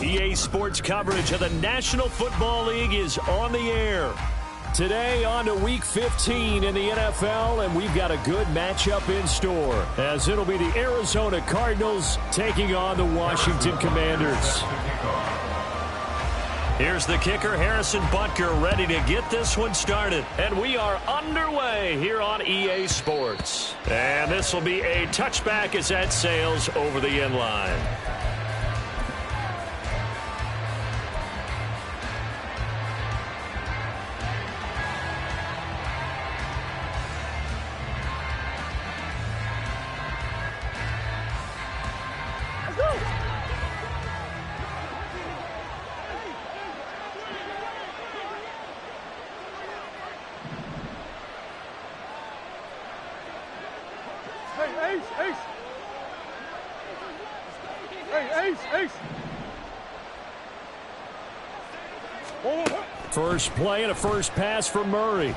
EA Sports coverage of the National Football League is on the air. Today on to Week 15 in the NFL, and we've got a good matchup in store, as it'll be the Arizona Cardinals taking on the Washington Commanders. Here's the kicker, Harrison Butker, ready to get this one started. And we are underway here on EA Sports. And this will be a touchback as that sails over the end line. First play and a first pass for Murray.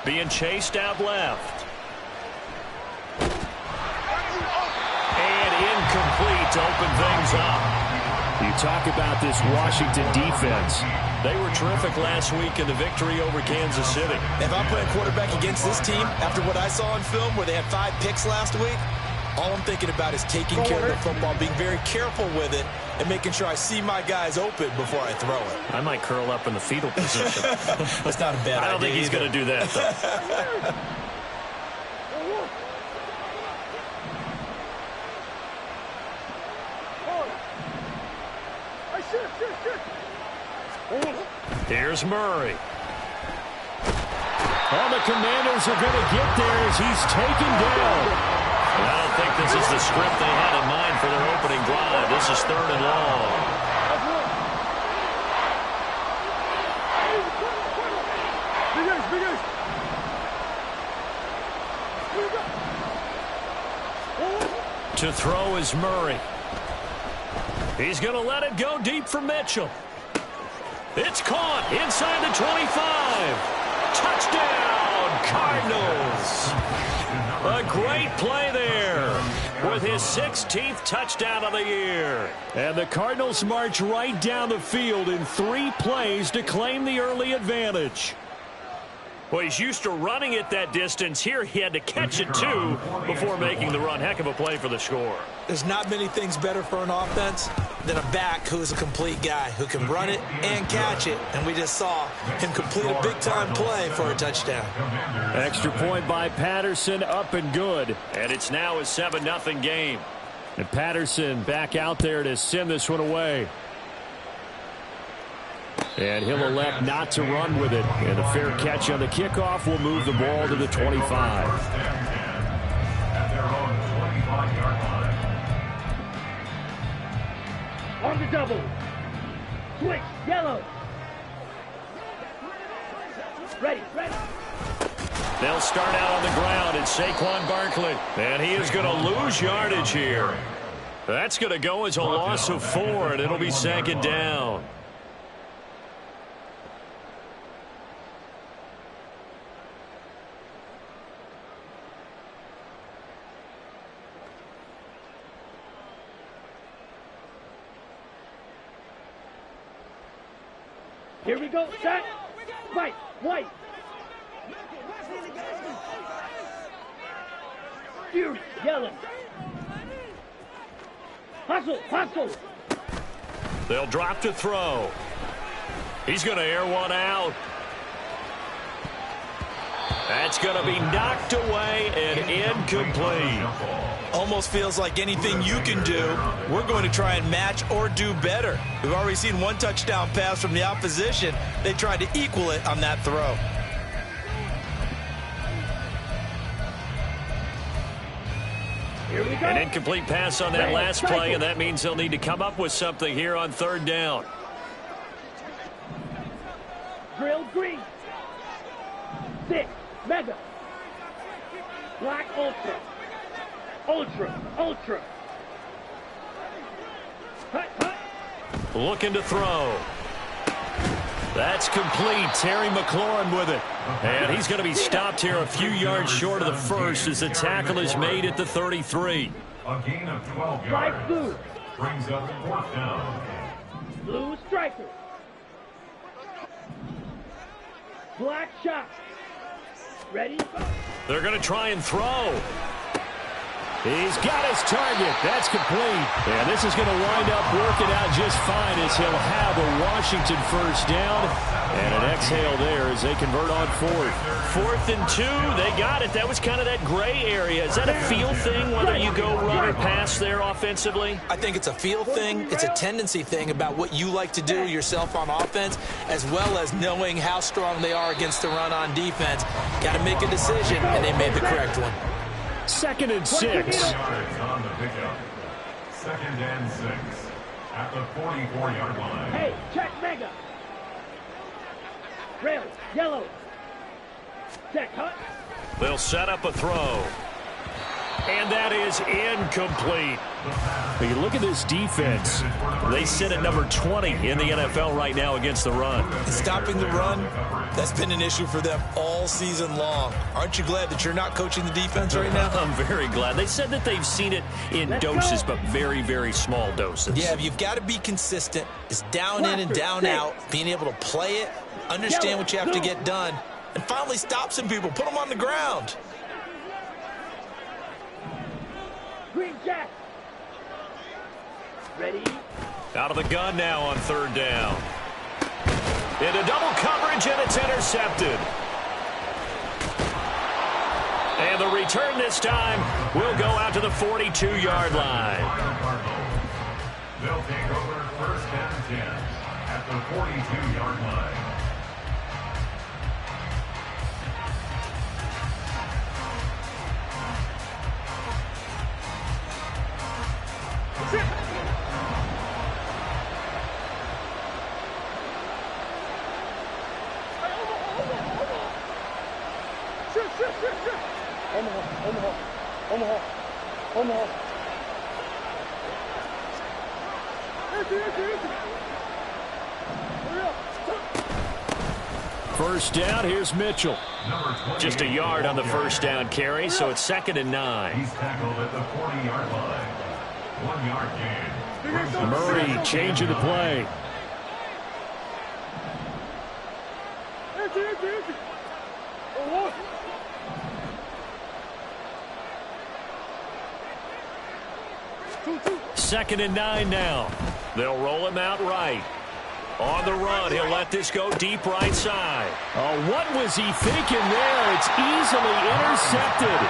Being chased out left. And incomplete to open things up. You talk about this Washington defense. They were terrific last week in the victory over Kansas City. If I'm playing quarterback against this team, after what I saw in film where they had 5 picks last week, all I'm thinking about is taking care of the football, being very careful with it, and making sure I see my guys open before I throw it. I might curl up in the fetal position. That's not a bad idea. I don't think he's going to do that, though. Here's Murray. All the Commanders are going to get there as he's taken down. I don't think this is the script they had in mind for their opening drive. This is 3rd and long. To throw is Murray. He's going to let it go deep for Mitchell. It's caught inside the 25. Touchdown, Cardinals. A great play there with his 16th touchdown of the year. And the Cardinals march right down the field in 3 plays to claim the early advantage. Well, he's used to running it that distance. Here he had to catch it, too, before making the run. Heck of a play for the score. There's not many things better for an offense than a back who is a complete guy, who can run it and catch it. And we just saw him complete a big-time play for a touchdown. Extra point by Patterson, up and good. And it's now a 7-0 game. And Patterson back out there to send this one away. And he'll elect not to run with it. And a fair catch on the kickoff will move the ball to the 25. On the double. Switch. Yellow. Ready. They'll start out on the ground. It's Saquon Barkley. And he is going to lose yardage here. That's going to go as a loss of 4, and it'll be 2nd down. Here we go. Set. Right. White. Fury. Yellow. Hustle. They'll drop to throw. He's going to air one out. That's going to be knocked away and incomplete. Almost feels like anything you can do, we're going to try and match or do better. We've already seen 1 touchdown pass from the opposition. They tried to equal it on that throw. Here we go. An incomplete pass on that last play, and that means they'll need to come up with something here on 3rd down. Grilled green. 6. Mega. Black Ultra. Ultra. Hut. Looking to throw. That's complete. Terry McLaurin with it. And he's going to be stopped here a few yards short of the first as the tackle is made at the 33. A gain of 12 Right yards. through. Brings up 4th down. Blue striker. Black shot. Ready? They're going to try and throw. He's got his target. That's complete. And this is going to wind up working out just fine as he'll have a Washington first down. And an exhale there as they convert on 4th. 4th and 2. They got it. That was kind of that gray area. Is that a feel thing, whether you go run or pass there offensively? I think it's a feel thing. It's a tendency thing about what you like to do yourself on offense, as well as knowing how strong they are against the run on defense. Got to make a decision, and they made the correct one. 2nd and 6. Yards on the pickup. 2nd and 6 at the 44-yard line. Hey, check mega. Rail, yellow. Check hut. They'll set up a throw. And that is incomplete. When you look at this defense, they sit at number 20 in the NFL right now against the run. Stopping the run, that's been an issue for them all season long. Aren't you glad that you're not coaching the defense right now? I'm very glad. They said that they've seen it in doses, but very, very small doses. Yeah, you've got to be consistent. It's down in and down out, being able to play it, understand what you have to get done, and finally stop some people, put them on the ground. Green jack. Ready? Out of the gun now on 3rd down. Into double coverage, and it's intercepted. And the return this time will go out to the 42-yard line. They'll take over 1st and 10 at the 42-yard line. Omaha. First down, here's Mitchell. Just a yard on the first down carry, so it's 2nd and 9. He's tackled at the 40-yard line. 1-yard gain. Murray changing the play. Second and 9 now. They'll roll him out right. On the run, he'll let this go deep right side. Oh, what was he thinking there? It's easily intercepted.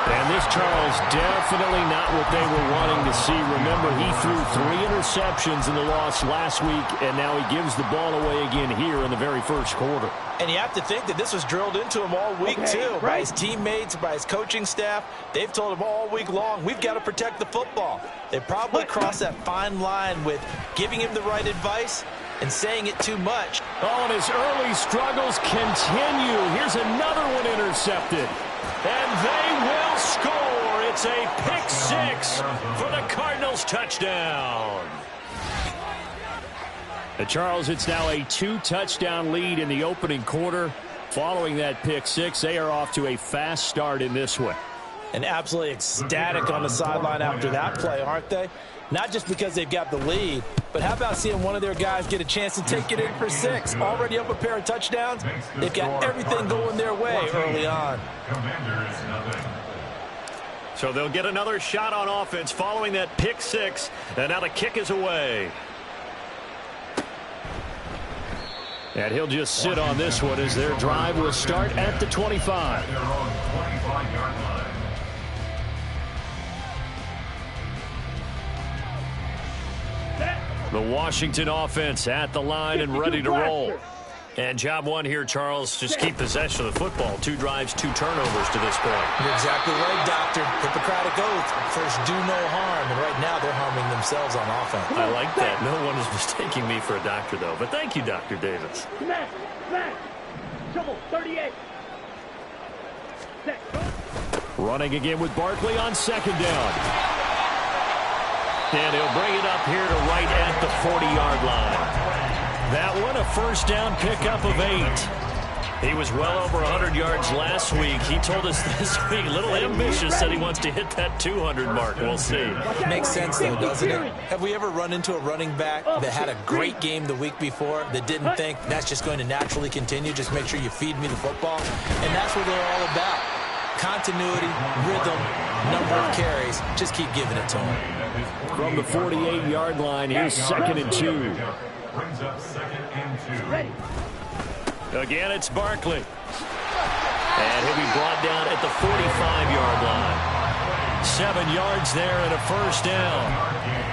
And this, Charles, definitely not what they were wanting to see. Remember, he threw 3 interceptions in the loss last week, and now he gives the ball away again here in the very first quarter. And you have to think that this was drilled into him all week, too, by his teammates, by his coaching staff. They've told him all week long, we've got to protect the football. They probably crossed that fine line with giving him the right advice and saying it too much. Oh, and his early struggles continue. Here's another one intercepted. And they will score. It's a pick 6 for the Cardinals touchdown. Charles, it's now a 2-touchdown lead in the opening quarter. Following that pick 6, they are off to a fast start in this one. And absolutely ecstatic on the sideline after that play, aren't they? Not just because they've got the lead, but how about seeing one of their guys get a chance to take it in for 6? Already up a pair of touchdowns. They've got everything going their way early on. So they'll get another shot on offense following that pick 6. And now the kick is away. And he'll just sit on this one as their drive will start at the 25. The Washington offense at the line and ready to roll. And job one here, Charles, just keep possession of the football. 2 drives, 2 turnovers to this point. You're exactly right, Doctor. Hippocratic oath. First, do no harm. And right now, they're harming themselves on offense. I like that. No one is mistaking me for a doctor, though. But thank you, Dr. Davis. Smash. Trouble, 38. Running again with Barkley on 2nd down. And he'll bring it up here to right at the 40-yard line. That one, a first down pickup of 8. He was well over 100 yards last week. He told us this week, a little ambitious, said he wants to hit that 200 mark. We'll see. Makes sense, though, doesn't it? Have we ever run into a running back that had a great game the week before that didn't think that's just going to naturally continue? Just make sure you feed me the football. And that's what they're all about. Continuity, rhythm, number of carries. Just keep giving it to him. From the 48-yard line, here's 2nd and 2. Brings up 2nd and 2. Again, it's Barkley. And he'll be brought down at the 45-yard line. 7 yards there and a first down.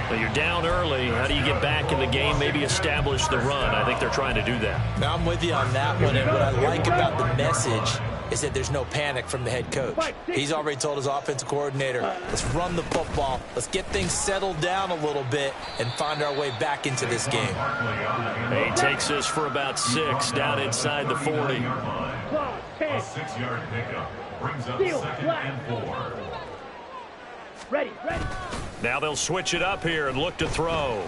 But you're down early. How do you get back in the game, maybe establish the run? I think they're trying to do that. Now, I'm with you on that one, and what I like about the message is that there's no panic from the head coach. He's already told his offensive coordinator, let's run the football, let's get things settled down a little bit and find our way back into this game. He takes this for about 6 down inside the 40. A 6-yard pickup brings up 2nd and 4. Ready. Now they'll switch it up here and look to throw.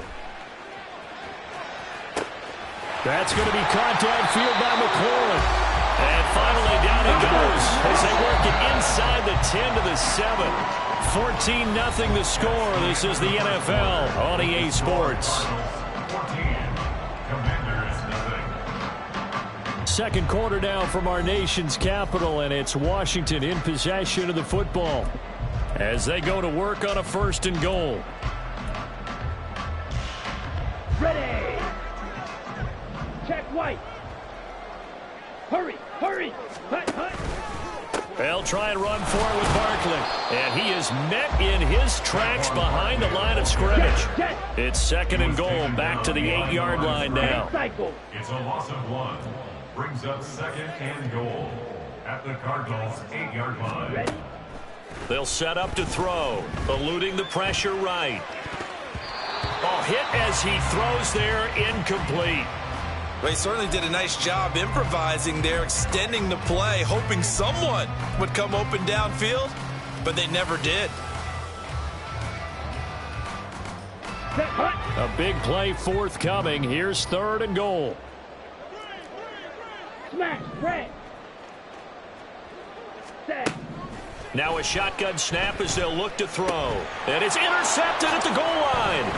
That's going to be caught downfield by McLaurin. And finally down it goes as they work it inside the 10 to the 7. 14-0 the score. This is the NFL on EA Sports. 14. Commanders nothing. Second quarter now from our nation's capital, and it's Washington in possession of the football as they go to work on a 1st and goal. Ready. Check White. Hurry. Hut. They'll try and run for it with Barkley. And he is met in his tracks behind the line of scrimmage. It's 2nd and goal, back to the 8-yard line now. It's a loss of 1. Brings up 2nd and goal at the Cardinals' 8-yard line. They'll set up to throw, eluding the pressure right. Oh, hit as he throws there, incomplete. Well, he certainly did a nice job improvising there, extending the play, hoping someone would come open downfield, but they never did. A big play forthcoming. Here's 3rd and goal. Smash, Brad. Set. Now a shotgun snap as they'll look to throw. And it's intercepted at the goal line.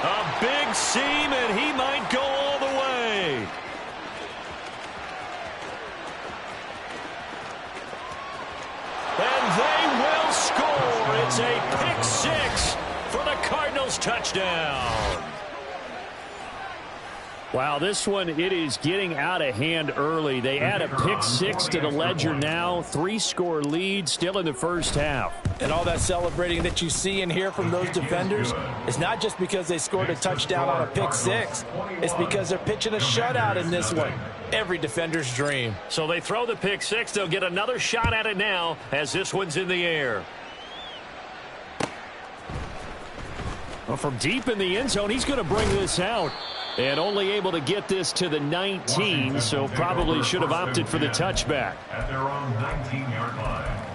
A big seam, and he might go all the way. And they will score. It's a pick 6 for the Cardinals touchdown. Wow, this one, it is getting out of hand early. They add a pick 6 to the ledger now. 3-score lead still in the first half. And all that celebrating that you see and hear from those defenders is not just because they scored a touchdown on a pick 6. It's because they're pitching a shutout in this one. Every defender's dream. So they throw the pick 6. They'll get another shot at it now as this one's in the air. Well, from deep in the end zone, he's going to bring this out. And only able to get this to the 19, so probably should have opted for the touchback. At their own 19-yard line.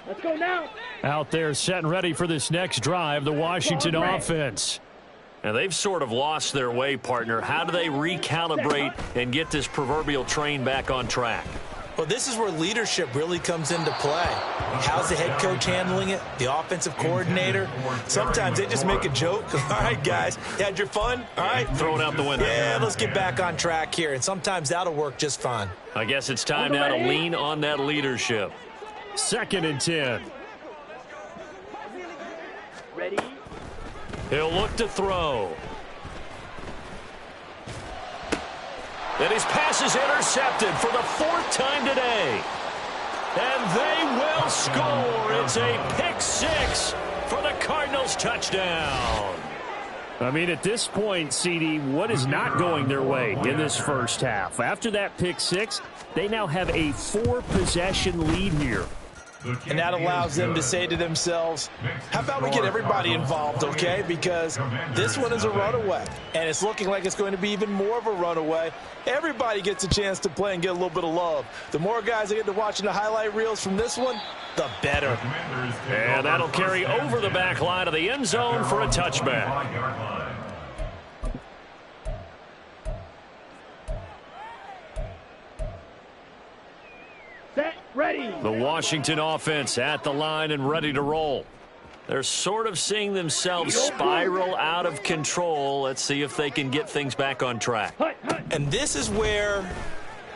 Let's go now. Out there set and ready for this next drive, the Washington offense. And they've sort of lost their way, partner. How do they recalibrate and get this proverbial train back on track? Well, this is where leadership really comes into play. How's the head coach handling it? The offensive coordinator? Sometimes they just make a joke. All right, guys, you had your fun? All right. Throw it out the window. Yeah, let's get back on track here. And sometimes that'll work just fine. I guess it's time now to lean on that leadership. 2nd and 10. Ready. He'll look to throw. And his pass is intercepted for the 4th time today. And they will score. It's a pick 6 for the Cardinals touchdown. I mean, at this point, CD, what is not going their way in this first half? After that pick 6, they now have a 4-possession lead here. And that allows them to say to themselves, how about we get everybody involved, okay? Because this one is a runaway, and it's looking like it's going to be even more of a runaway. Everybody gets a chance to play and get a little bit of love. The more guys that get to watching the highlight reels from this one, the better. And that'll carry over the back line of the end zone for a touchback. Ready. The Washington offense at the line and ready to roll. They're sort of seeing themselves spiral out of control. Let's see if they can get things back on track. And this is where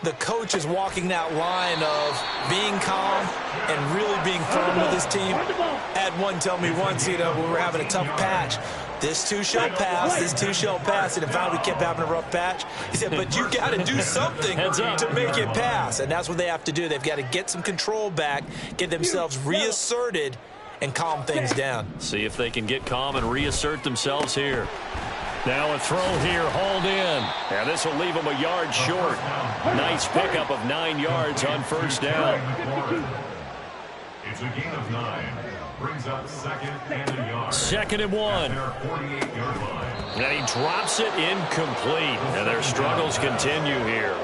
the coach is walking that line of being calm and really being firm with his team. I had one tell me once, when we were having a tough patch, this too shall pass, this too shall pass. And finally we kept having a rough patch. He said, but you got to do something to make it pass. And that's what they have to do. They've got to get some control back, get themselves reasserted, and calm things down. See if they can get calm and reassert themselves here. Now a throw here, hauled in. And this will leave them a yard short. Nice pickup of 9 yards on first down. It's a gain of 9. Brings up second and a yard. 2nd and 1. Their 48-yard line. And he drops it incomplete. And their struggles continue here.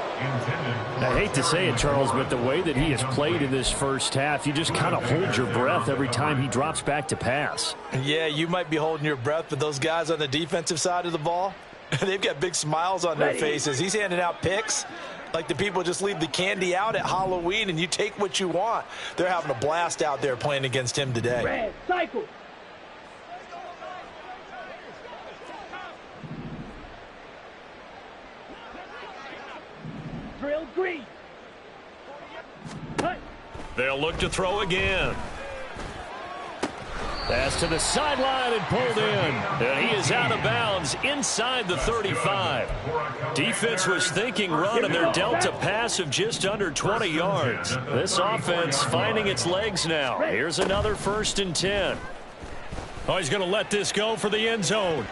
I hate to say it, Charles, but the way that he has played in this first half, you just kind of hold your breath every time he drops back to pass. Yeah, you might be holding your breath, but those guys on the defensive side of the ball, they've got big smiles on their faces. He's handing out picks like the people just leave the candy out at Halloween and you take what you want. They're having a blast out there playing against him today. Red, cycle. Drill green. Cut. They'll look to throw again. Pass to the sideline and pulled in. And he is out of bounds inside the 35. Defense was thinking run, and they're dealt a pass of just under 20 yards. This offense finding its legs now. Here's another 1st and 10. Oh, he's going to let this go for the end zone.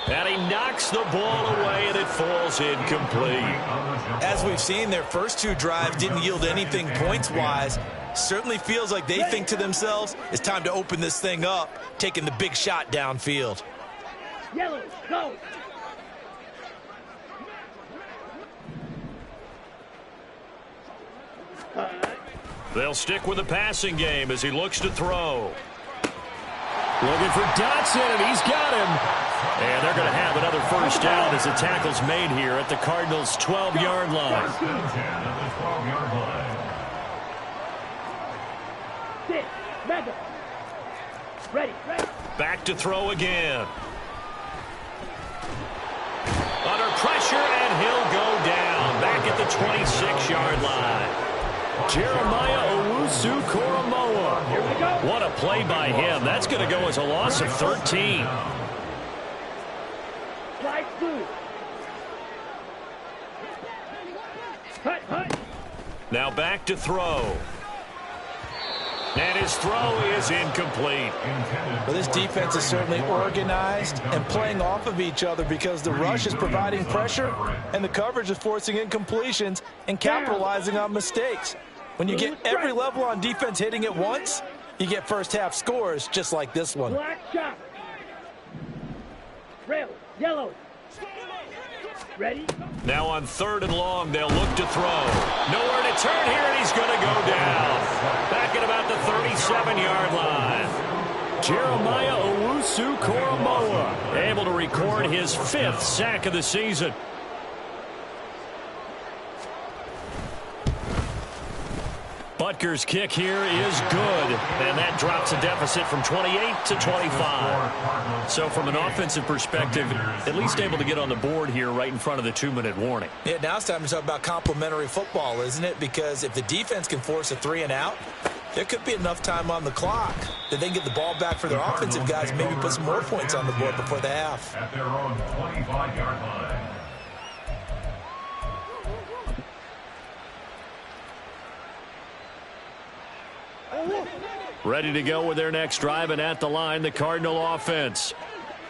And he knocks the ball away, and it falls incomplete. As we've seen, their first 2 drives didn't yield anything points-wise. Certainly feels like they think to themselves, it's time to open this thing up, taking the big shot downfield. Yellow, go. They'll stick with the passing game as he looks to throw. Looking for Dotson, and he's got him. And they're going to have another first down as the tackle's made here at the Cardinals' 12-yard line. Sit. Mega. Ready. Back to throw again. Under pressure, and he'll go down. Back at the 26-yard line. Jeremiah Owusu-Koramoah. Here we go. What a play by him. That's going to go as a loss of 13. Slide through. Cut. Now back to throw. And his throw is incomplete. Well, this defense is certainly organized and playing off of each other because the rush is providing pressure and the coverage is forcing incompletions and capitalizing on mistakes. When you get every level on defense hitting at once, you get first half scores just like this one. Black shot. Rail. Yellow. Ready. Now on 3rd and long, they'll look to throw. Nowhere to turn here, and he's going to go down. Back at about the 37-yard line. Jeremiah Owusu-Koramoah able to record his 5th sack of the season. Butker's kick here is good, and that drops a deficit from 28 to 25. So from an offensive perspective, at least able to get on the board here right in front of the 2-minute warning. Yeah, now it's time to talk about complementary football, isn't it? Because if the defense can force a 3 and out, there could be enough time on the clock that they can get the ball back for their offensive guys, maybe put some more points on the board before the half. At their own 25-yard line. Ready to go with their next drive, and at the line, the Cardinal offense.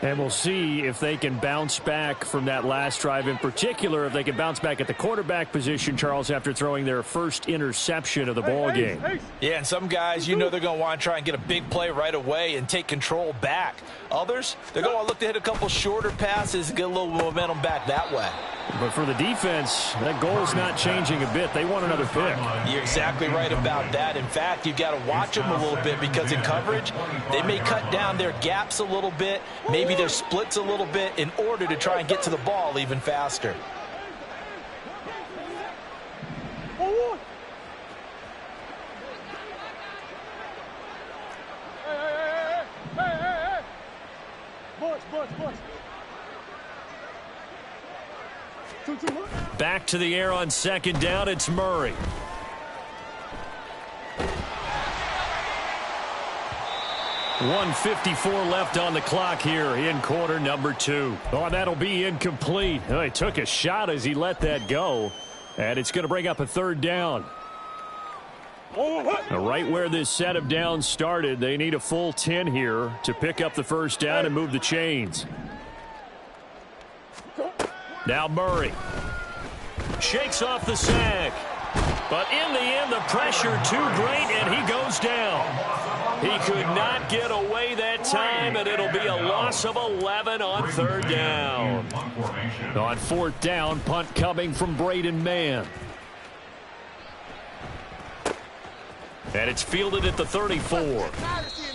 And we'll see if they can bounce back from that last drive, in particular, if they can bounce back at the quarterback position, Charles, after throwing their first interception of the ball game. Yeah, and some guys, they're going to want to try and get a big play right away and take control back. Others, they're going to look to hit a couple shorter passes and get a little momentum back that way. But for the defense, that goal is not changing a bit. They want another pick. You're exactly right about that. In fact, you've got to watch them a little bit because in coverage, they may cut down their gaps a little bit, maybe their splits a little bit in order to try and get to the ball even faster. Back to the air on second down. It's Murray. .154 left on the clock here in quarter number 2. Oh, that'll be incomplete. Oh, he took a shot as he let that go. And it's going to bring up a third down. Right where this set of downs started, they need a full 10 here to pick up the first down and move the chains. Now Murray shakes off the sack. But in the end, the pressure too great, and he goes down. He could not get away that time, and it'll be a loss of 11 on third down. On fourth down, punt coming from Braden Mann. And it's fielded at the 34.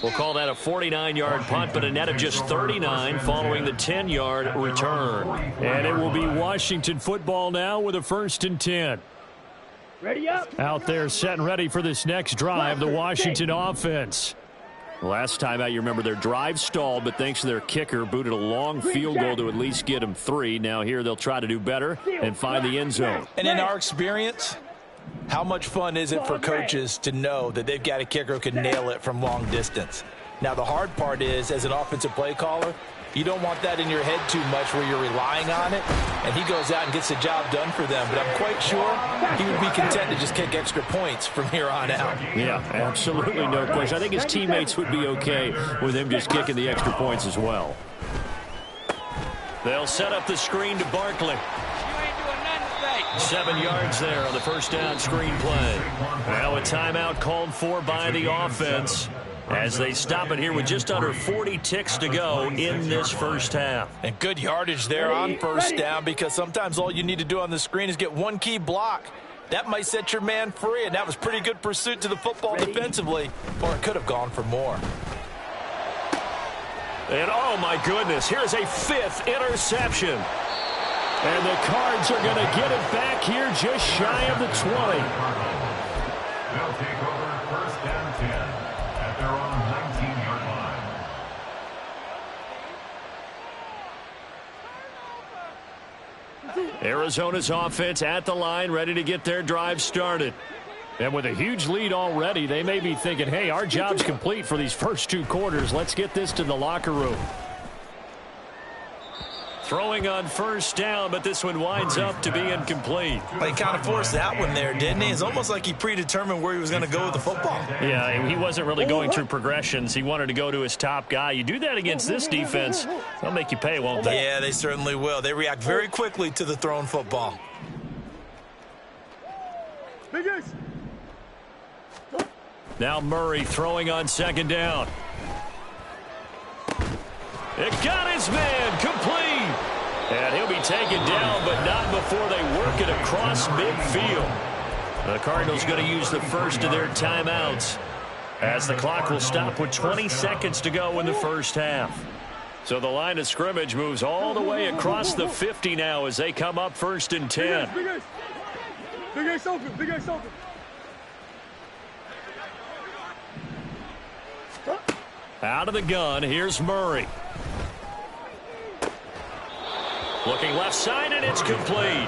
We'll call that a 49-yard punt, but a net of just 39 following the 10-yard return. And it will be Washington football now with a 1st and 10. Ready up. Out there set and ready for this next drive, the Washington offense. Last time out, you remember their drive stalled, but thanks to their kicker, booted a long field goal to at least get them 3. Now here they'll try to do better and find the end zone. And in our experience, how much fun is it for coaches to know that they've got a kicker who can nail it from long distance? Now, the hard part is, as an offensive play caller, you don't want that in your head too much where you're relying on it, and he goes out and gets the job done for them. But I'm quite sure he would be content to just kick extra points from here on out. Yeah, absolutely no question. I think his teammates would be okay with him just kicking the extra points as well. They'll set up the screen to Barkley. 7 yards there on the first down screen play. Now a timeout called for by the offense as they stop it here with just under 40 ticks to go in this first half. And good yardage there on first down, because sometimes all you need to do on the screen is get one key block. That might set your man free, and that was pretty good pursuit to the football defensively, or it could have gone for more. And oh my goodness, here's a 5th interception. And the Cards are going to get it back here just shy of the 20. They'll take over 1st and 10 at their own 19-yard line. Arizona's offense at the line, ready to get their drive started. And with a huge lead already, they may be thinking, hey, our job's complete for these first 2 quarters. Let's get this to the locker room. Throwing on first down, but this one winds up to be incomplete. Well, he kind of forced that one there, didn't he? It's almost like he predetermined where he was going to go with the football. Yeah, he wasn't really going through progressions. He wanted to go to his top guy. You do that against this defense, they'll make you pay, won't they? Yeah, they certainly will. They react very quickly to the thrown football. Now Murray throwing on second down. It got his man complete. And he'll be taken down, but not before they work it across midfield. The Cardinals going to use the first of their timeouts as the clock will stop with 20 seconds to go in the first half. So the line of scrimmage moves all the way across the 50 now as they come up 1st and 10. Big Ace open. Big Ace open. Out of the gun, here's Murray. Looking left side, and it's complete.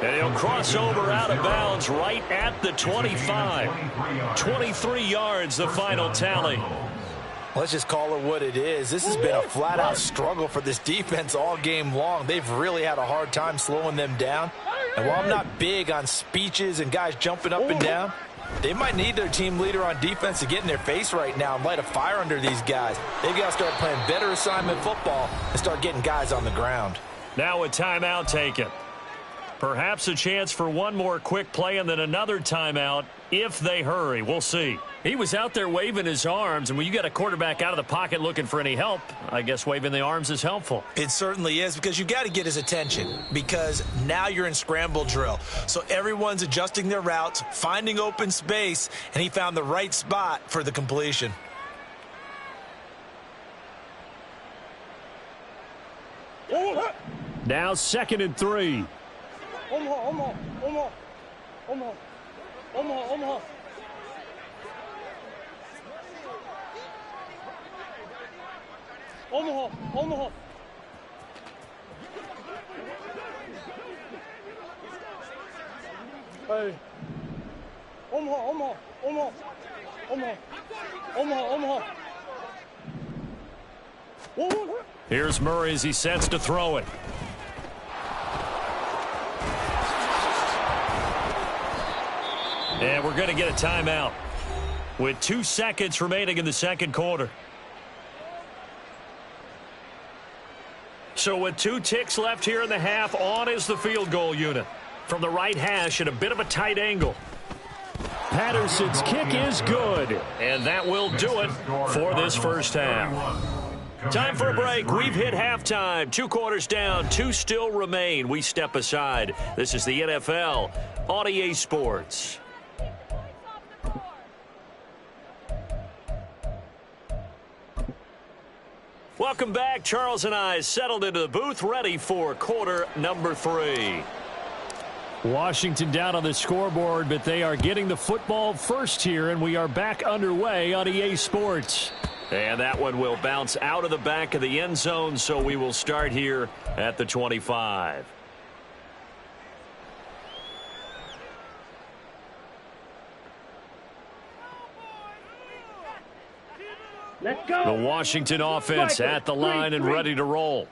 And he'll cross over out of bounds right at the 25. 23 yards, the final tally. Let's just call it what it is. This has been a flat-out struggle for this defense all game long. They've really had a hard time slowing them down. And while I'm not big on speeches and guys jumping up and down, they might need their team leader on defense to get in their face right now and light a fire under these guys. They've got to start playing better assignment football and start getting guys on the ground. Now a timeout taken. Perhaps a chance for one more quick play and then another timeout if they hurry. We'll see. He was out there waving his arms, and when you got a quarterback out of the pocket looking for any help, I guess waving the arms is helpful. It certainly is, because you got to get his attention, because now you're in scramble drill. So everyone's adjusting their routes, finding open space, and he found the right spot for the completion. Now 2nd and 3. Omaha. Hey. Omaha. Here's Murray as he sets to throw it. And we're going to get a timeout with 2 seconds remaining in the second quarter. So with 2 ticks left here in the half, on is the field goal unit. From the right hash at a bit of a tight angle. Patterson's kick is good. And that will do it for this first half. Time for a break. We've hit halftime. 2 quarters down. 2 still remain. We step aside. This is the NFL on EA Sports. Welcome back. Charles and I settled into the booth, ready for quarter number 3. Washington down on the scoreboard, but they are getting the football first here, and we are back underway on EA Sports. And that one will bounce out of the back of the end zone, so we will start here at the 25. Let's go. The Washington offense at the line and ready to roll.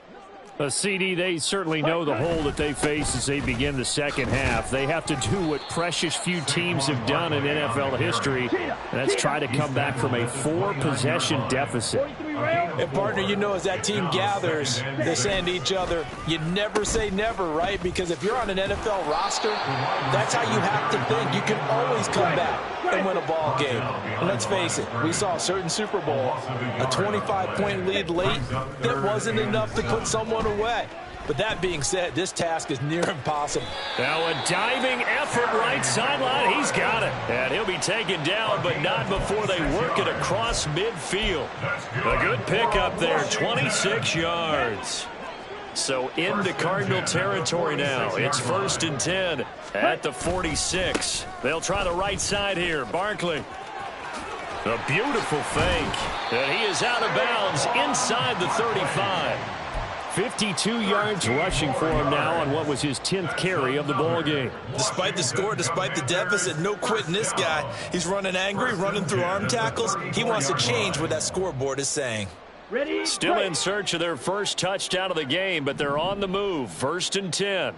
A CD, they certainly know the hole that they face as they begin the second half. They have to do what precious few teams have done in NFL history, and that's try to come back from a 4-possession deficit. And, partner, you know, as that team gathers, they're saying to each other, you never say never, right? Because if you're on an NFL roster, that's how you have to think. You can always come back and win a ball game. And let's face it, we saw a certain Super Bowl, a 25-point lead late that wasn't enough to put someone away. But that being said, this task is near impossible. Now a diving effort right sideline. He's got it. And he'll be taken down, but not before they work it across midfield. A good pickup there, 26 yards. So into Cardinal territory now. It's 1st and 10 at the 46. They'll try the right side here. Barkley. A beautiful fake. And he is out of bounds inside the 35. 52 yards rushing for him now on what was his 10th carry of the ball game. Despite the score, despite the deficit, no quitting this guy. He's running angry, running through arm tackles. He wants to change what that scoreboard is saying. Ready? Still in search of their first touchdown of the game, but they're on the move. 1st and 10.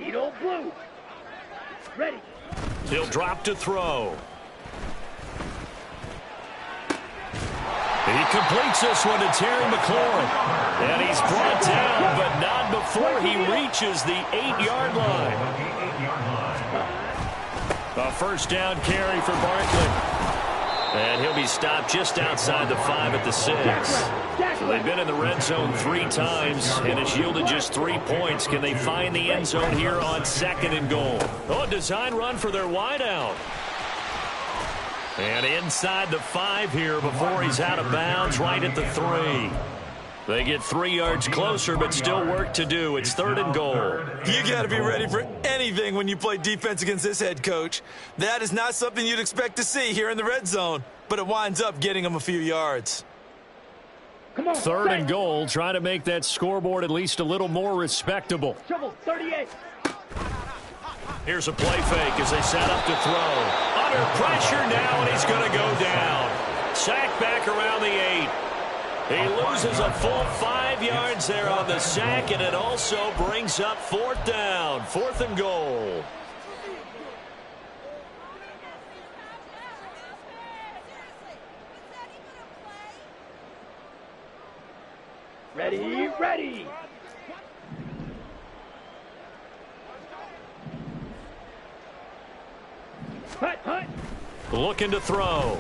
Edo blue. Ready. He'll drop to throw. He completes this one to Terry McLaurin. And he's brought down, but not before he reaches the 8-yard line. A first down carry for Barkley. And he'll be stopped just outside the 5 at the 6. So they've been in the red zone 3 times, and it's yielded just 3 points. Can they find the end zone here on 2nd and goal? Oh, a design run for their wideout. And inside the 5 here before he's out of bounds, right at the 3. They get 3 yards closer, but still work to do. It's 3rd and goal. You got to be ready for anything when you play defense against this head coach. That is not something you'd expect to see here in the red zone, but it winds up getting him a few yards. Come on. 3rd and goal, trying to make that scoreboard at least a little more respectable. Trouble, 38. Here's a play fake as they set up to throw. Under pressure now, and he's going to go down. Sack back around the 8. He loses a full 5 yards there on the sack, and it also brings up 4th down. 4th and goal. Ready, ready. Hut, hut. Looking to throw.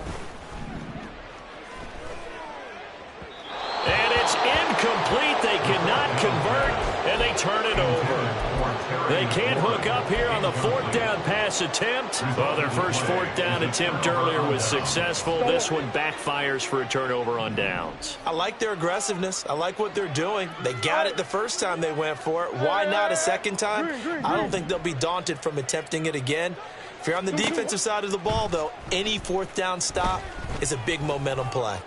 And it's incomplete. They cannot convert, and they turn it over. They can't hook up here on the 4th down pass attempt. Well, their first 4th down attempt earlier was successful. This one backfires for a turnover on downs. I like their aggressiveness. I like what they're doing. They got it the first time they went for it. Why not a second time? I don't think they'll be daunted from attempting it again. If you're on the defensive side of the ball, though, any 4th down stop is a big momentum play.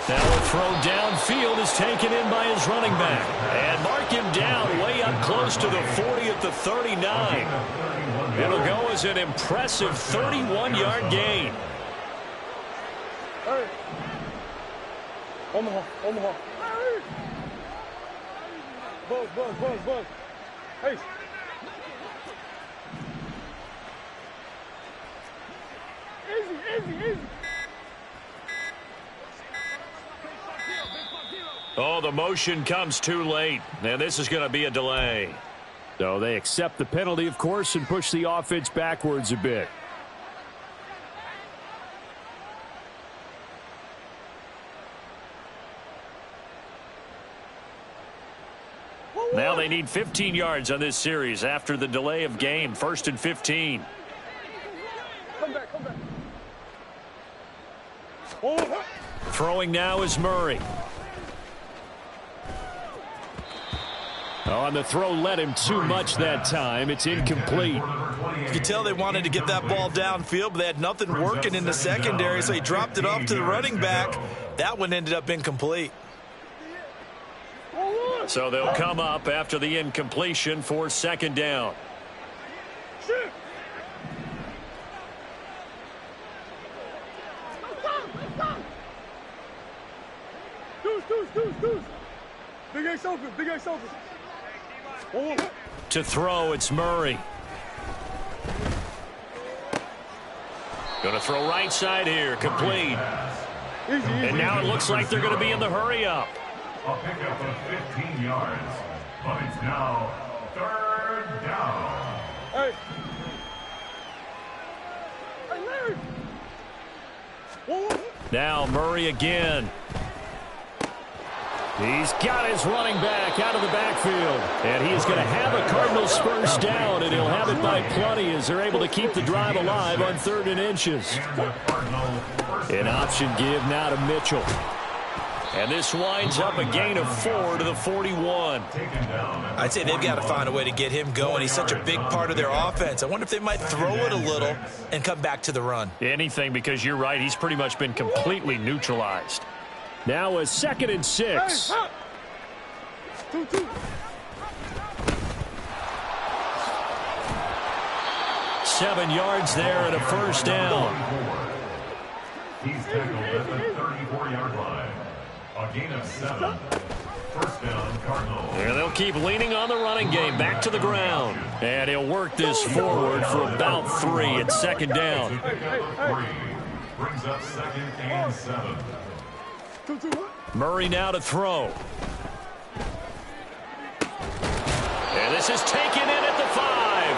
Now a throw downfield is taken in by his running back. And mark him down way up goes to the 40 at the 39. It'll go as an impressive 31-yard gain. Hey. Omaha. Hey. Buzz. Hey. Easy. Oh, the motion comes too late, and this is going to be a delay. So they accept the penalty, of course, and push the offense backwards a bit. Now they need 15 yards on this series after the delay of game. 1st and 15. Come back. Throwing now is Murray. Oh, and the throw led him too much that time. It's incomplete. You could tell they wanted to get that ball downfield, but they had nothing working in the secondary, so he dropped it off to the running back. That one ended up incomplete. So they'll come up after the incompletion for 2nd down. Deuce. Big X open. To throw, it's Murray. Going to throw right side here, complete. And now it looks like they're going to be in the hurry up. A pickup of 15 yards, but it's now 3rd down. Hey. Now Murray again. He's got his running back out of the backfield. And he is going to have a Cardinals first down, and he'll have it by plenty as they're able to keep the drive alive on 3rd and inches. An option give now to Mitchell. And this winds up a gain of 4 to the 41. I'd say they've got to find a way to get him going. He's such a big part of their offense. I wonder if they might throw it a little and come back to the run. Anything, because you're right. He's pretty much been completely neutralized. Now a 2nd and 6. Hey, 2. 7 yards there and a first down. He's tackled at the 34-yard line. A gain of 7. First down, Cardinals. And they'll keep leaning on the running game. Back to the ground. And he'll work this forward for about 3 at 2nd down. Brings up 2nd and 7. Murray now to throw. And this is taken in at the 5.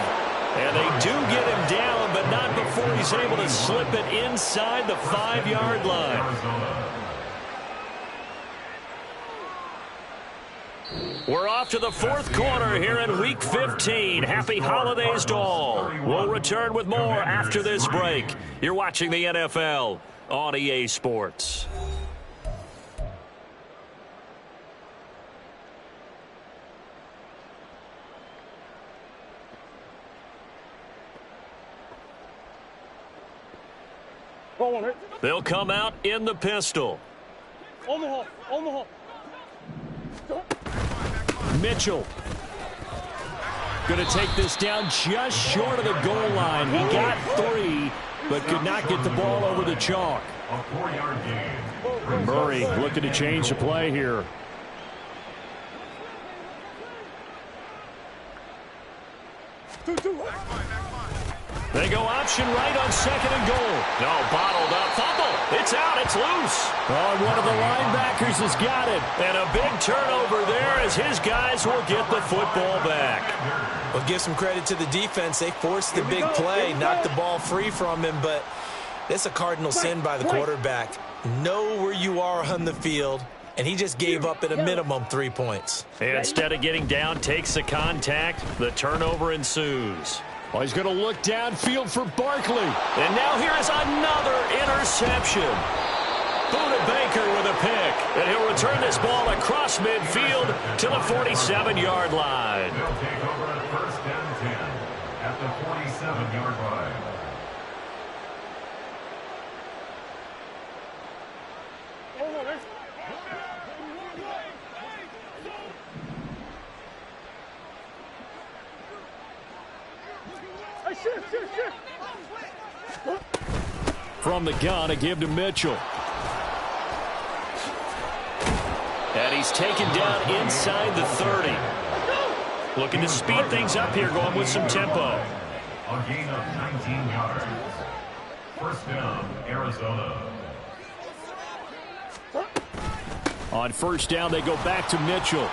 And they do get him down, but not before he's able to slip it inside the 5-yard line. We're off to the 4th quarter here in Week 15. Happy holidays to all. We'll return with more after this break. You're watching the NFL on EA Sports. They'll come out in the pistol. Omaha. Mitchell going to take this down just short of the goal line. He got 3, but could not get the ball over the chalk. A 4-yard gain. Murray looking to change the play here. They go option right on 2nd and goal. No, bottled up. Fumble. It's out. It's loose. Oh, and one of the linebackers has got it. And a big turnover there as his guys will get the football back. Well, give some credit to the defense. They forced the big play, knocked the ball free from him, but that's a cardinal sin by the quarterback. Know where you are on the field, and he just gave up at a minimum 3 points. And instead of getting down, takes the contact. The turnover ensues. Well, he's going to look downfield for Barkley. And now here is another interception. Buda Baker with a pick. And he'll return this ball across midfield to the 47-yard line. They'll take over at 1st and 10 at the 47-yard line. From the gun, a give to Mitchell. And he's taken down inside the 30. Looking to speed things up here, going with some tempo. A gain of 19 yards. First down, Arizona. On first down, they go back to Mitchell.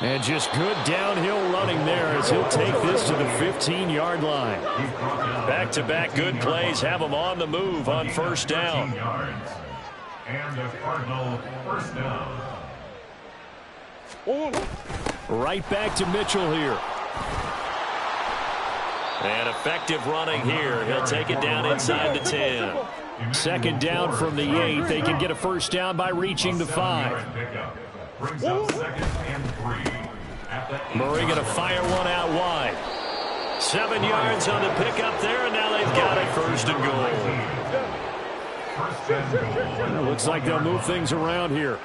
And just good downhill running there as he'll take this to the 15-yard line. Back-to-back good plays have him on the move on first down. And a Cardinal first down. Right back to Mitchell here. And effective running here. He'll take it down inside the 10. Second down from the 8. They can get a first down by reaching the 5. Brings up second and 3. Murray going to fire one out wide. 7 yards on the pickup there, and now they've got it first and goal. It looks like they'll move things around here.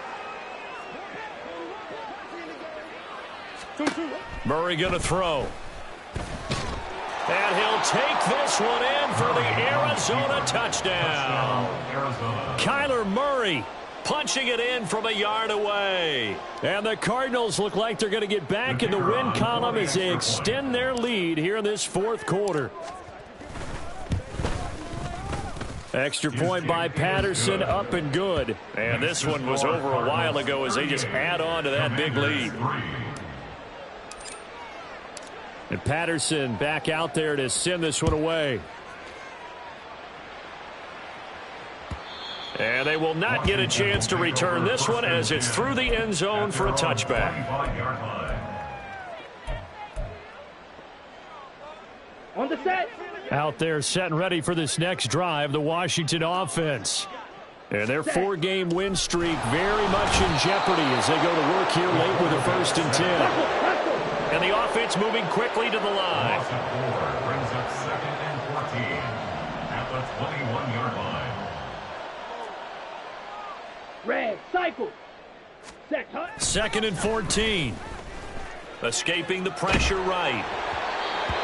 Murray going to throw. And he'll take this one in for the Arizona touchdown. Kyler Murray punching it in from a yard away. And the Cardinals look like they're going to get back in the win column as they extend their lead here in this fourth quarter. Extra point by Patterson, up and good. And this one was over a while ago as they just add on to that big lead. And Patterson back out there to send this one away. And they will not get a chance to return this one as it's through the end zone for a touchback. On the set. Out there set and ready for this next drive, the Washington offense. And their 4-game win streak very much in jeopardy as they go to work here late with a 1st and 10. And the offense moving quickly to the line. Brings up second and 14 at the 21-yard line. Red, cycle. Set, cut. 2nd and 14. Escaping the pressure right.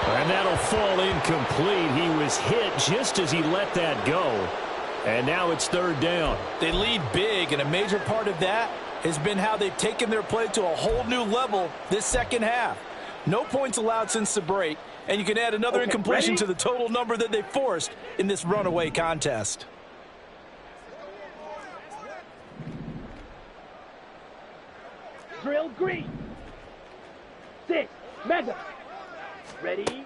And that'll fall incomplete. He was hit just as he let that go. And now it's 3rd down. They lead big, and a major part of that has been how they've taken their play to a whole new level this second half. No points allowed since the break, and you can add another incompletion to the total number that they forced in this runaway contest. Drill green. 6, mega. Ready.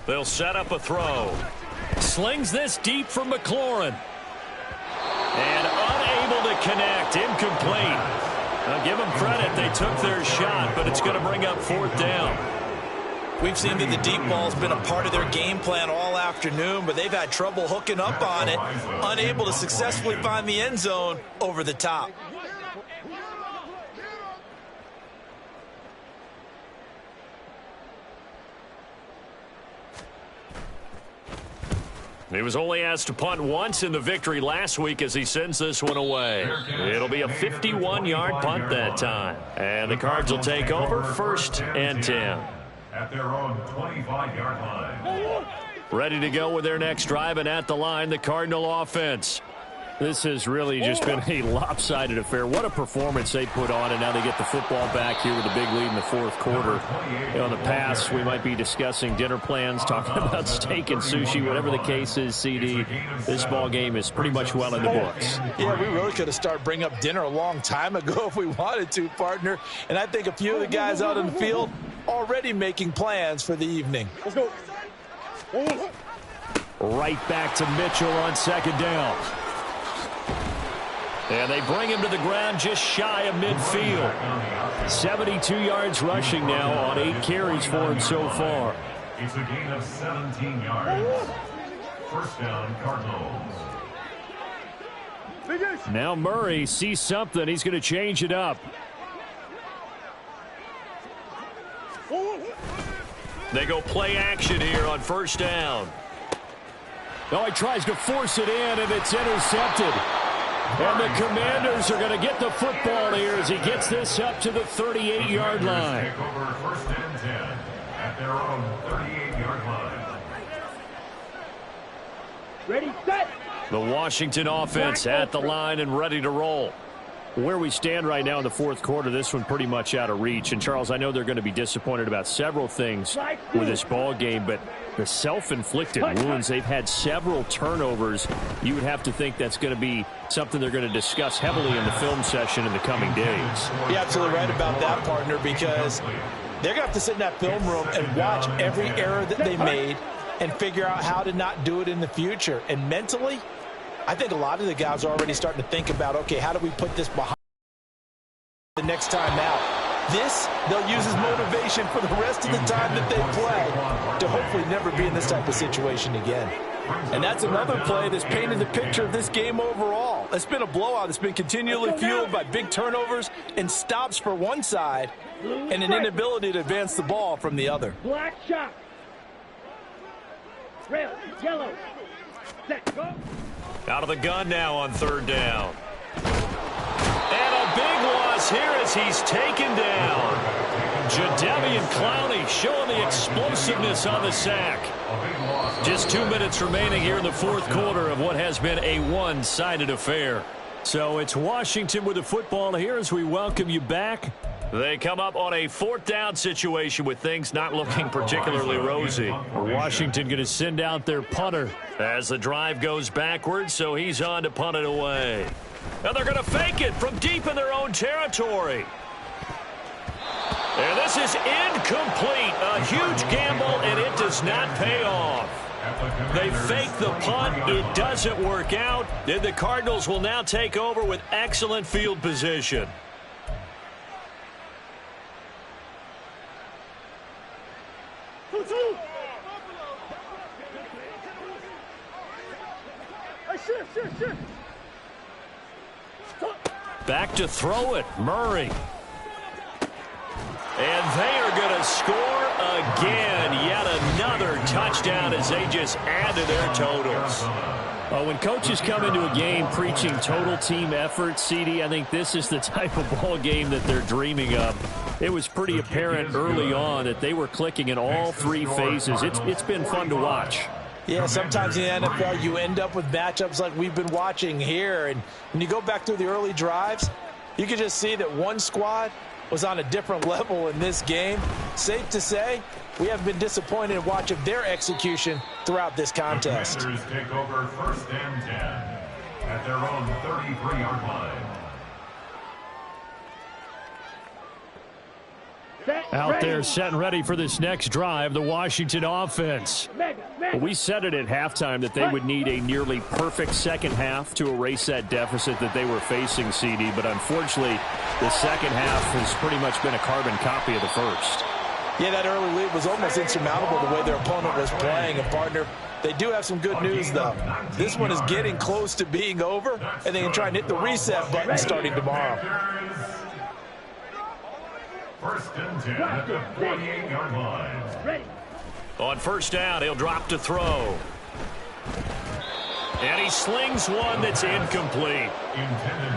They'll set up a throw. Slings this deep from McLaurin. And unable to connect. Incomplete. I'll give them credit. They took their shot, but it's going to bring up 4th down. We've seen that the deep ball's been a part of their game plan all afternoon, but they've had trouble hooking up on it, unable to successfully find the end zone over the top. He was only asked to punt once in the victory last week as he sends this one away. It'll be a 51-yard punt that time. And the Cards will take over 1st and 10. At their own 25-yard line. Ready to go with their next drive, and at the line, the Cardinal offense. This has really just been a lopsided affair. What a performance they put on, and now they get the football back here with a big lead in the 4th quarter. You know, in the past, we might be discussing dinner plans, talking about steak and sushi, whatever the case is, CD. This ball game is pretty much well in the books. Yeah, we really could have started bringing up dinner a long time ago if we wanted to, partner. And I think a few of the guys out in the field already making plans for the evening. Let's go. Right back to Mitchell on 2nd down. And they bring him to the ground just shy of midfield. 72 yards rushing now on 8 carries for him so far. It's a gain of 17 yards. First down, Cardinals. Now Murray sees something. He's going to change it up. They go play action here on 1st down. Oh, he tries to force it in, and it's intercepted. And the Commanders are going to get the football here as he gets this up to the 38-yard line. their own 38-yard line. Ready, set. The Washington offense at the line and ready to roll. Where we stand right now in the fourth quarter, this one pretty much out of reach. And, Charles, I know they're going to be disappointed about several things with this ball game, but the self-inflicted wounds, they've had several turnovers. You would have to think that's going to be something they're going to discuss heavily in the film session in the coming days. You're absolutely right about that, partner, because they're going to have to sit in that film room and watch every error that they made and figure out how to not do it in the future. And mentally, I think a lot of the guys are already starting to think about, okay, how do we put this behind the next time out? This, they'll use as motivation for the rest of the time that they play to hopefully never be in this type of situation again. And that's another play that's painted the picture of this game overall. It's been a blowout. It's been continually fueled by big turnovers and stops for one side and an inability to advance the ball from the other. Black shot. Red, yellow. Set, go. Out of the gun now on third down. And a big loss here as he's taken down. Jadeveon Clowney showing the explosiveness on the sack. Just 2 minutes remaining here in the fourth quarter of what has been a one-sided affair. So it's Washington with the football here as we welcome you back. They come up on a fourth down situation with things not looking particularly rosy. Washington going to send out their punter as the drive goes backwards, so he's on to punt it away. And they're going to fake it from deep in their own territory. And this is incomplete. A huge gamble, and it does not pay off. They fake the punt. It doesn't work out. And the Cardinals will now take over with excellent field position. Back to throw it, Murray. And they are going to score again. Yet another touchdown as they just add to their totals. When coaches come into a game preaching total team effort, CD, I think this is the type of ball game that they're dreaming of. It was pretty apparent early on that they were clicking in all three phases. It's been fun to watch. Yeah, sometimes in the NFL you end up with matchups like we've been watching here. And when you go back through the early drives, you can just see that one squad was on a different level in this game. Safe to say, we haven't been disappointed in watching their execution throughout this contest. The Commanders take over first and 10 at their own 33-yard line. Out there set and ready for this next drive, the Washington offense. We said it at halftime that they would need a nearly perfect second half to erase that deficit that they were facing, CD, but unfortunately the second half has pretty much been a carbon copy of the first. Yeah, that early lead was almost insurmountable the way their opponent was playing. And, partner, they do have some good news, though. This one is getting close to being over, and they can try and hit the reset button starting tomorrow. First and 10 at the 48-yard line. On first down, he'll drop to throw. And he slings one that's incomplete.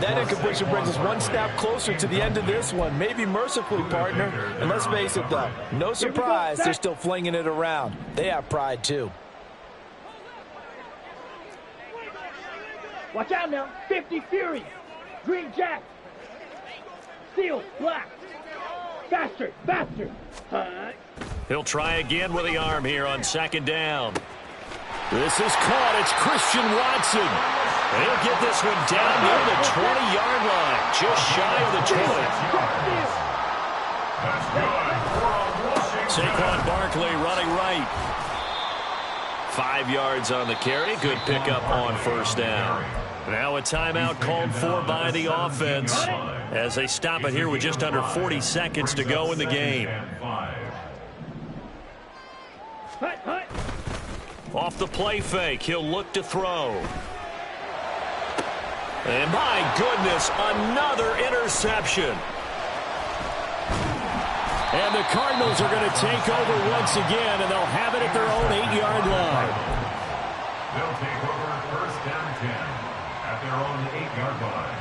That incompletion brings us one step closer to the end of this one. Maybe mercifully, partner. And let's face it, though, no surprise, they're still flinging it around. They have pride, too. Watch out now. 50 Fury. Green Jack. Steel. Black. Faster. Faster. He'll try again with the arm here on second down. This is caught. It's Christian Watson. He'll get this one down near the 20-yard line, just shy of the 20. Saquon Barkley running right. 5 yards on the carry. Good pickup on first down. Now a timeout called for by the offense as they stop it here with just under 40 seconds to go in the game. Off the play fake, he'll look to throw. And my goodness, another interception. And the Cardinals are going to take over once again, and they'll have it at their own 8-yard line. They'll take over first down 10 at their own 8-yard line.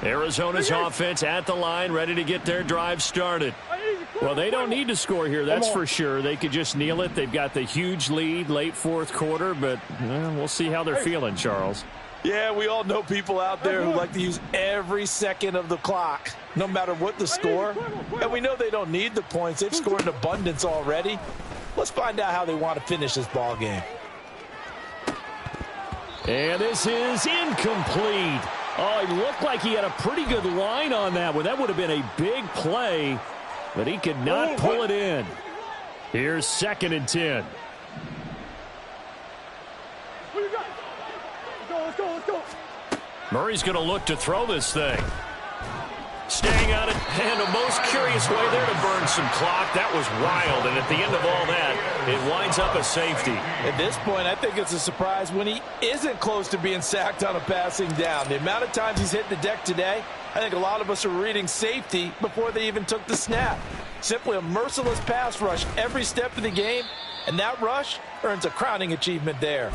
Arizona's offense at the line, ready to get their drive started. Well, they don't need to score here, that's for sure. They could just kneel it. They've got the huge lead late fourth quarter, but we'll see how they're feeling, Charles. Yeah, we all know people out there who like to use every second of the clock, no matter what the score. And we know they don't need the points. They've scored in abundance already. Let's find out how they want to finish this ball game. And this is incomplete. Oh, he looked like he had a pretty good line on that one. That would have been a big play, but he could not pull it in. Here's 2nd and 10. Murray's going to look to throw this thing. Staying on it, and a most curious way there to burn some clock. That was wild, and at the end of all that, it winds up a safety. At this point, I think it's a surprise when he isn't close to being sacked on a passing down. The amount of times he's hit the deck today, I think a lot of us are reading safety before they even took the snap. Simply a merciless pass rush every step of the game, and that rush earns a crowning achievement there.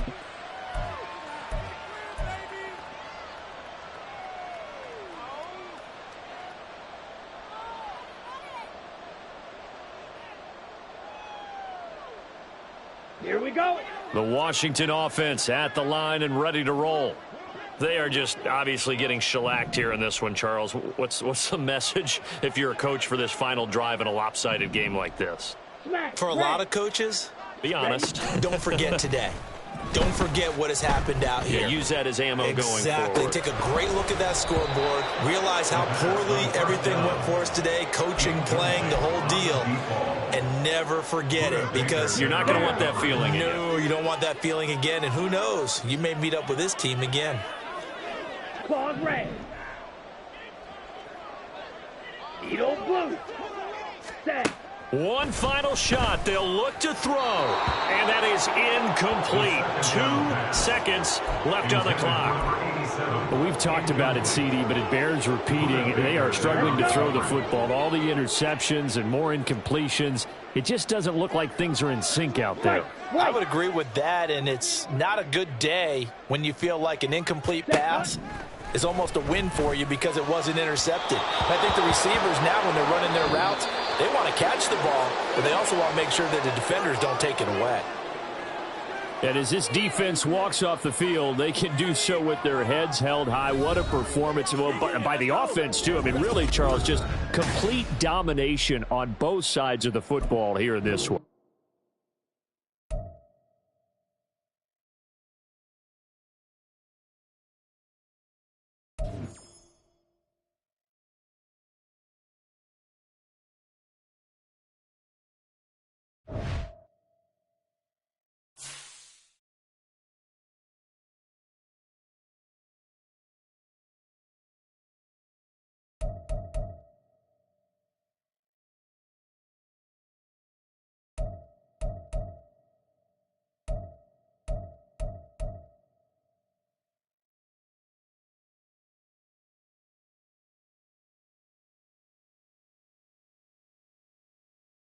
Here we go. The Washington offense at the line and ready to roll. They are just obviously getting shellacked here in this one, Charles. What's the message if you're a coach for this final drive in a lopsided game like this? For a lot of coaches, be honest. Don't forget today. Don't forget what has happened out here. Yeah, use that as ammo going forward. Exactly. Take a great look at that scoreboard. Realize how poorly everything went for us today. Coaching, playing, the whole deal. And never forget it, because you're not going to want that feeling again. No, you don't want that feeling again. And who knows? You may meet up with this team again. Claws red. Needle blue. Set. One final shot. They'll look to throw. And that is incomplete. 2 seconds left on the clock. Well, we've talked about it, CD, but it bears repeating. They are struggling to throw the football. All the interceptions and more incompletions. It just doesn't look like things are in sync out there. I would agree with that, and it's not a good day when you feel like an incomplete pass is almost a win for you because it wasn't intercepted. I think the receivers now, when they're running their routes, they want to catch the ball, but they also want to make sure that the defenders don't take it away. And as this defense walks off the field, they can do so with their heads held high. What a performance by the offense, too. I mean, really, Charles, just complete domination on both sides of the football here in this one.